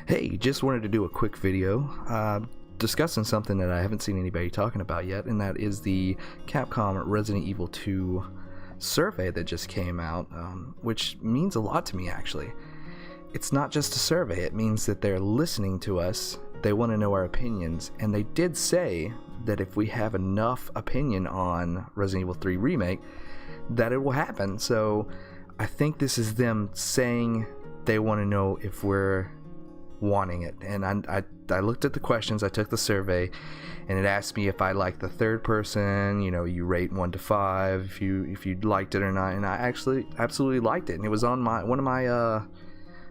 Hey, just wanted to do a quick video discussing something that I haven't seen anybody talking about yet, and that is the Capcom Resident Evil 2 survey that just came out, which means a lot to me actually. It's not just a survey, it means that they're listening to us, they want to know our opinions, and they did say that if we have enough opinion on Resident Evil 3 Remake, that it will happen. So I think this is them saying they want to know if we're wanting it. And I looked at the questions, I took the survey, and it asked me if I like the third person, you know, you rate 1 to 5 if you liked it or not, and I actually absolutely liked it. And it was on one of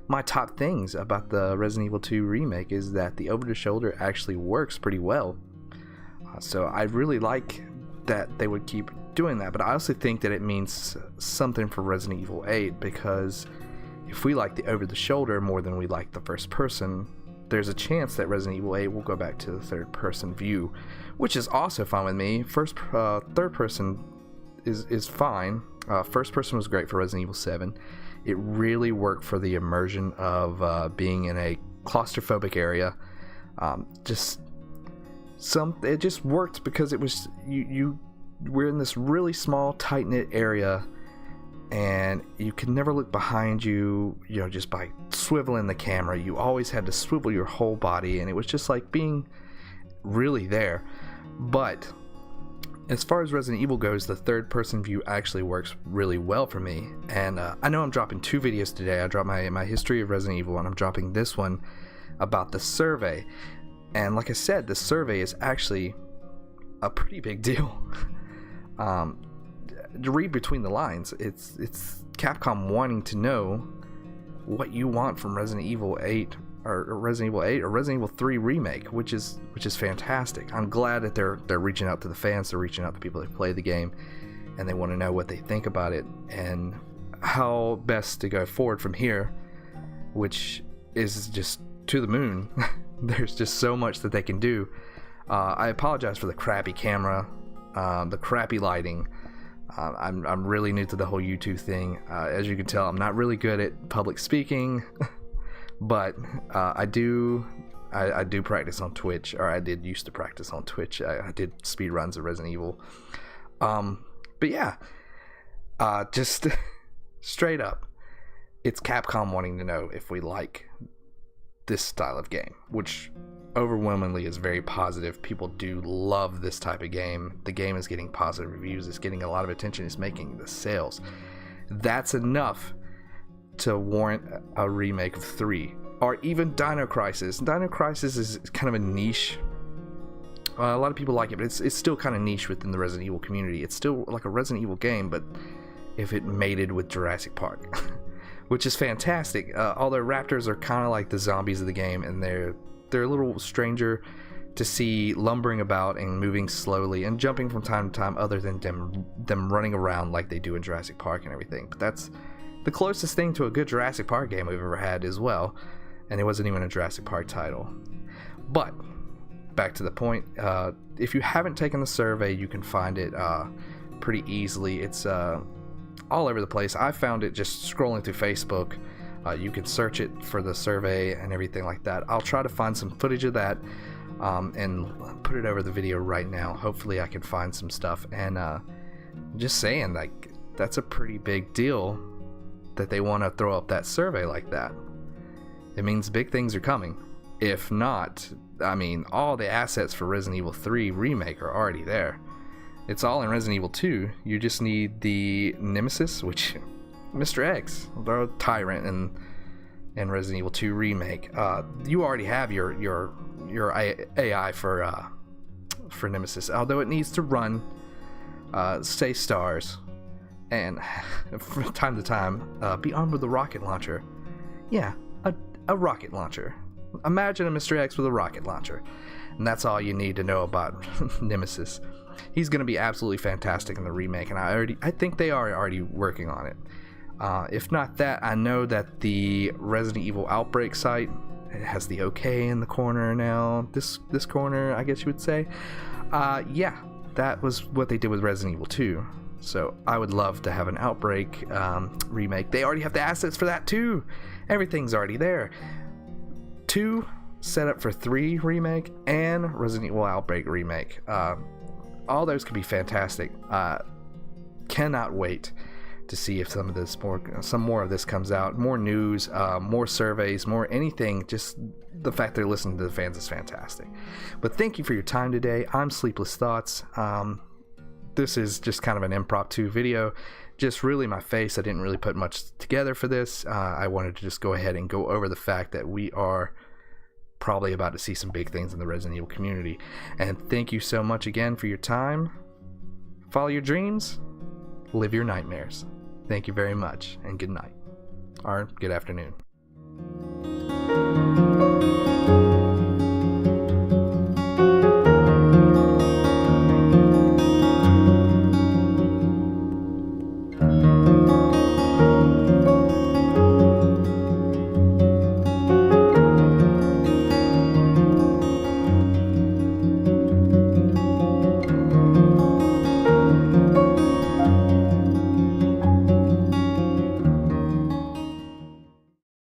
my top things about the Resident Evil 2 remake is that the over the shoulder actually works pretty well. So I really like that they would keep doing that, but I also think that it means something for Resident Evil 8, because if we like the over the shoulder more than we like the first person, there's a chance that Resident Evil 8 will go back to the third person view, which is also fine with me. Third person is fine. First person was great for Resident Evil 7. It really worked for the immersion of being in a claustrophobic area. It just worked because it was we're in this really small tight-knit area, and you could never look behind you, you know, just by swiveling the camera. You always had to swivel your whole body, and it was just like being really there. But as far as Resident Evil goes, the third person view actually works really well for me. And I know I'm dropping 2 videos today. I dropped my history of Resident Evil, and I'm dropping this one about the survey. And like I said, the survey is actually a pretty big deal. To read between the lines, it's Capcom wanting to know what you want from Resident Evil 8 or Resident Evil 8 or Resident Evil 3 Remake, which is fantastic. I'm glad that they're reaching out to the fans, they're reaching out to people that play the game, and they want to know what they think about it and how best to go forward from here, which is just to the moon. There's just so much that they can do. I apologize for the crappy camera, the crappy lighting. I'm really new to the whole YouTube thing. As you can tell, I'm not really good at public speaking, but I do practice on Twitch, or I did used to practice on Twitch. I did speed runs of Resident Evil. But yeah, just straight up, it's Capcom wanting to know if we like this style of game, which overwhelmingly is very positive. People do love this type of game. The game is getting positive reviews, it's getting a lot of attention, it's making the sales. That's enough to warrant a remake of 3, or even Dino Crisis. Dino Crisis is kind of a niche. A lot of people like it, but it's still kind of niche within the Resident Evil community. It's still like a Resident Evil game, but if it mated with Jurassic Park, which is fantastic. Although raptors are kind of like the zombies of the game, and they're a little stranger to see lumbering about and moving slowly and jumping from time to time, other than them running around like they do in Jurassic Park and everything. But that's the closest thing to a good Jurassic Park game we've ever had as well, and it wasn't even a Jurassic Park title. But back to the point, if you haven't taken the survey, you can find it pretty easily. It's all over the place. I found it just scrolling through Facebook. You can search it for the survey and everything like that. I'll try to find some footage of that and put it over the video right now. Hopefully I can find some stuff. And just saying, like, that's a pretty big deal that they want to throw up that survey like that. It means big things are coming. If not, I mean, all the assets for Resident Evil 3 Remake are already there. It's all in Resident Evil 2. You just need the Nemesis, which Mr. X, the Tyrant, and Resident Evil 2 Remake. You already have your AI for Nemesis, although it needs to run, say stars, and from time to time be armed with a rocket launcher. Yeah, a rocket launcher. Imagine a Mr. X with a rocket launcher, and that's all you need to know about Nemesis. He's going to be absolutely fantastic in the remake, and I think they are already working on it. If not that, I know that the Resident Evil Outbreak site, it has the OK in the corner now. This corner, I guess you would say. Yeah, that was what they did with Resident Evil 2. So I would love to have an Outbreak remake. They already have the assets for that too. Everything's already there. 2 set up for 3 remake and Resident Evil Outbreak remake. All those could be fantastic. Cannot wait to see if some more of this comes out. More news, more surveys, more anything. Just the fact they're listening to the fans is fantastic. But thank you for your time today. I'm Sleepless Thoughts. This is just kind of an impromptu video. Just really my face. I didn't really put much together for this. I wanted to just go ahead and go over the fact that we are probably about to see some big things in the Resident Evil community. And thank you so much again for your time. Follow your dreams. Live your nightmares. Thank you very much, and good night. Or good afternoon.